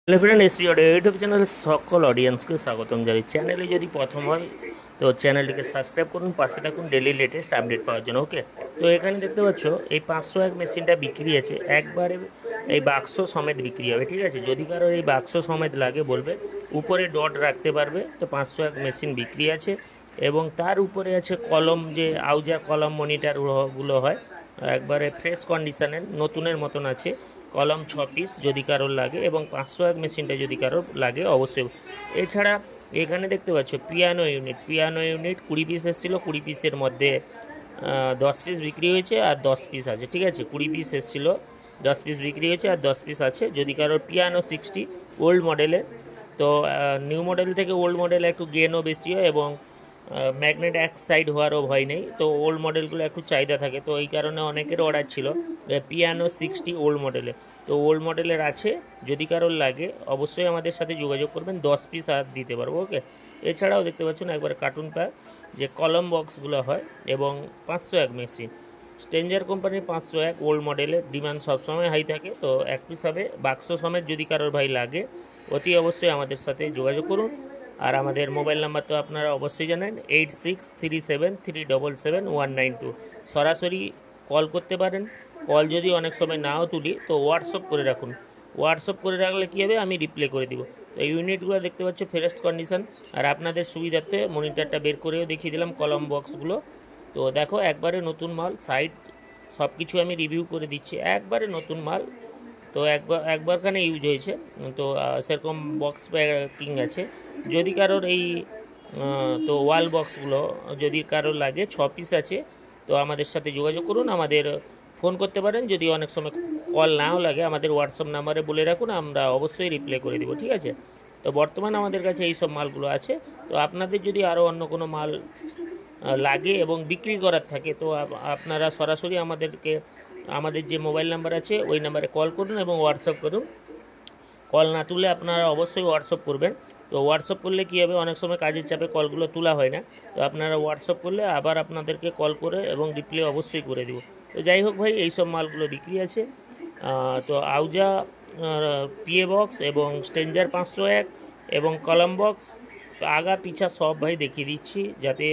Hello friend, SP audio YouTube চ্যানেলের সকল অডিয়েন্সকে স্বাগতম জানাই। চ্যানেলে যদি প্রথম হয় তো চ্যানেলটিকে সাবস্ক্রাইব করুন, পাশে থাকুন ডেলি লেটেস্ট আপডেট পাওয়ার জন্য। ওকে, তো এখানে দেখতে পাচ্ছ এই 501 মেশিনটা বিক্রি আছে, একবারে এই বাক্স সমেত বিক্রি হবে। ঠিক আছে, যদি কারো এই বাক্স সমেত লাগে বলবে, উপরে ডট রাখতে পারবে। তো 501 মেশিন বিক্রি আছে এবং তার উপরে আছে কলম, যে আউজা কলম মনিটরগুলো হয়, একবারে ফ্রেশ কন্ডিশনের নতুনের মতন আছে। কলম 6 পিস যদি কারোর লাগে, এবং 501 মেশিনটা যদি কারোর লাগে অবশ্যই। এছাড়া এখানে দেখতে পাচ্ছ পিয়ানো ইউনিট 20 পিস এসেছিলো, 20 পিসের মধ্যে 10 পিস বিক্রি হয়েছে আর 10 পিস আছে। ঠিক আছে, 20 পিস এসেছিলো, 10 পিস বিক্রি হয়েছে আর 10 পিস আছে। যদি কারোর পিয়ানো 60 ওল্ড মডেলের, তো নিউ মডেল থেকে ওল্ড মডেলে একটু গেনও বেশি হয় এবং ম্যাগনেট এক সাইড হওয়ারও ভয় নেই। তো ওল্ড মডেলগুলো একটু চাহিদা থাকে, তো এই কারণে অনেকের অর্ডার ছিল পিয়ানো 60 ওল্ড মডেলে। তো ওল্ড মডেলের আছে, যদি কারোর লাগে অবশ্যই আমাদের সাথে যোগাযোগ করবেন, 10 পিস আর দিতে পারবো। ওকে, এছাড়াও দেখতে পাচ্ছেন একবার কার্টুন প্যাক, যে কলম বক্সগুলো হয়, এবং 501 মেশিন স্ট্রেঞ্জার কোম্পানির 501 ওল্ড মডেলের ডিমান্ড সবসময় হাই থাকে। তো এক পিস হবে বাক্স সমেত, যদি কারোর ভাই লাগে অতি অবশ্যই আমাদের সাথে যোগাযোগ করুন। আর আমাদের মোবাইল নাম্বার তো আপনারা অবশ্যই জানেন, 8637377192। সরাসরি কল করতে পারেন। কল যদি অনেক সময় নাও তুলি তো হোয়াটসঅ্যাপ করে রাখুন, হোয়াটসঅ্যাপ করে রাখলে কী হবে, আমি রিপ্লাই করে দিব। তো ইউনিটগুলো দেখতে পাচ্ছ ফ্রেশ কন্ডিশন, আর আপনাদের সুবিধার্থে মনিটরটা বের করেও দেখিয়ে দিলাম কলম বক্সগুলো। তো দেখো একবারে নতুন মাল, সাইড সব কিছু আমি রিভিউ করে দিচ্ছি, একবারে নতুন মাল। তো একবারখানে ইউজ হয়েছে, তো সেরকম বক্স প্যাকিং আছে। যদি কারোর এই তো ওয়াল বক্সগুলো যদি কারোর লাগে 6 পিস আছে, তো আমাদের সাথে যোগাযোগ করুন, আমাদের ফোন করতে পারেন। যদি অনেক সময় কল নাও লাগে আমাদের হোয়াটসঅ্যাপ নাম্বারে বলে রাখুন, আমরা অবশ্যই রিপ্লাই করে দেবো। ঠিক আছে, তো বর্তমানে আমাদের কাছে এই সব মালগুলো আছে। তো আপনাদের যদি আরও অন্য কোনো মাল লাগে এবং বিক্রি করার থাকে, তো আপনারা সরাসরি আমাদেরকে, আমাদের যে মোবাইল নাম্বার আছে ওই নাম্বারে কল করুন এবং হোয়াটসঅ্যাপ করুন। কল না তুলে আপনারা অবশ্যই হোয়াটসঅ্যাপ করবেন। তো হোয়াটসঅ্যাপ করলে কী হবে, অনেক সময় কাজের চাপে কলগুলো তোলা হয় না, তো আপনারা হোয়াটসঅ্যাপ করলে আবার আপনাদেরকে কল করে এবং রিপ্লাই অবশ্যই করে দেবো। তো যাই হোক ভাই, এই সব মালগুলো বিক্রি আছে। তো আউজা পিএ বক্স এবং স্ট্রেঞ্জার 501 এবং কলম বক্স আগা পিছা সব ভাই দেখিয়ে দিচ্ছি, যাতে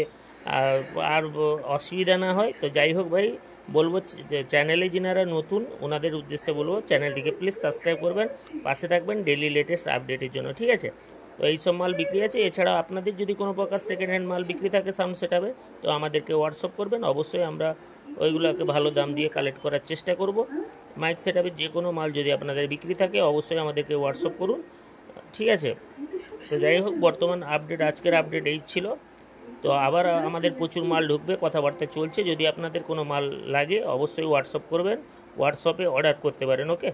আর অসুবিধা না হয়। তো যাই হোক ভাই, বলবো চ্যানেলে যিনারা নতুন ওনাদের উদ্দেশ্যে বলবো, চ্যানেলটিকে প্লিজ সাবস্ক্রাইব করবেন, পাশে থাকবেন ডেলি লেটেস্ট আপডেটের জন্য। ঠিক আছে, তো এই সব মাল বিক্রি আছে। এছাড়াও আপনাদের যদি কোনো প্রকার সেকেন্ড হ্যান্ড মাল বিক্রি থাকে সাউন্ড সেটআপে, তো আমাদেরকে হোয়াটসঅ্যাপ করবেন, অবশ্যই আমরা ওইগুলোকে ভালো দাম দিয়ে কালেক্ট করার চেষ্টা করব। মাইক সেটআপের যে কোনো মাল যদি আপনাদের বিক্রি থাকে অবশ্যই আমাদেরকে হোয়াটসঅ্যাপ করুন। ঠিক আছে, তো যাই হোক, বর্তমান আপডেট, আজকের আপডেট এই ছিল। তো আবার আমাদের প্রচুর মাল ঢুকবে, কথাবার্তা চলছে। যদি আপনাদের কোনো মাল লাগে অবশ্যই হোয়াটসঅ্যাপ করবেন, হোয়াটসঅ্যাপে অর্ডার করতে পারেন। ওকে।